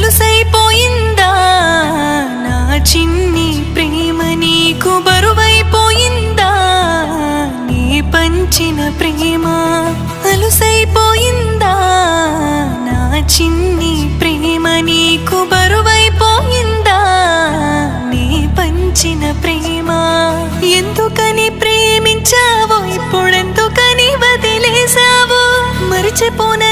అలుసైపోయిందా నా చిన్ని ప్రేమ నీకు బరువైపోయిందా నీ పంచిన ప్రేమ అలుసైపోయిందా నా చిన్ని ప్రేమ నీకు బరువైపోయిందా నీ పంచిన ప్రేమ ఎందుకని ప్రేమించావో ఇప్పుడెందుకని వదిలేసావో మరిచిపోన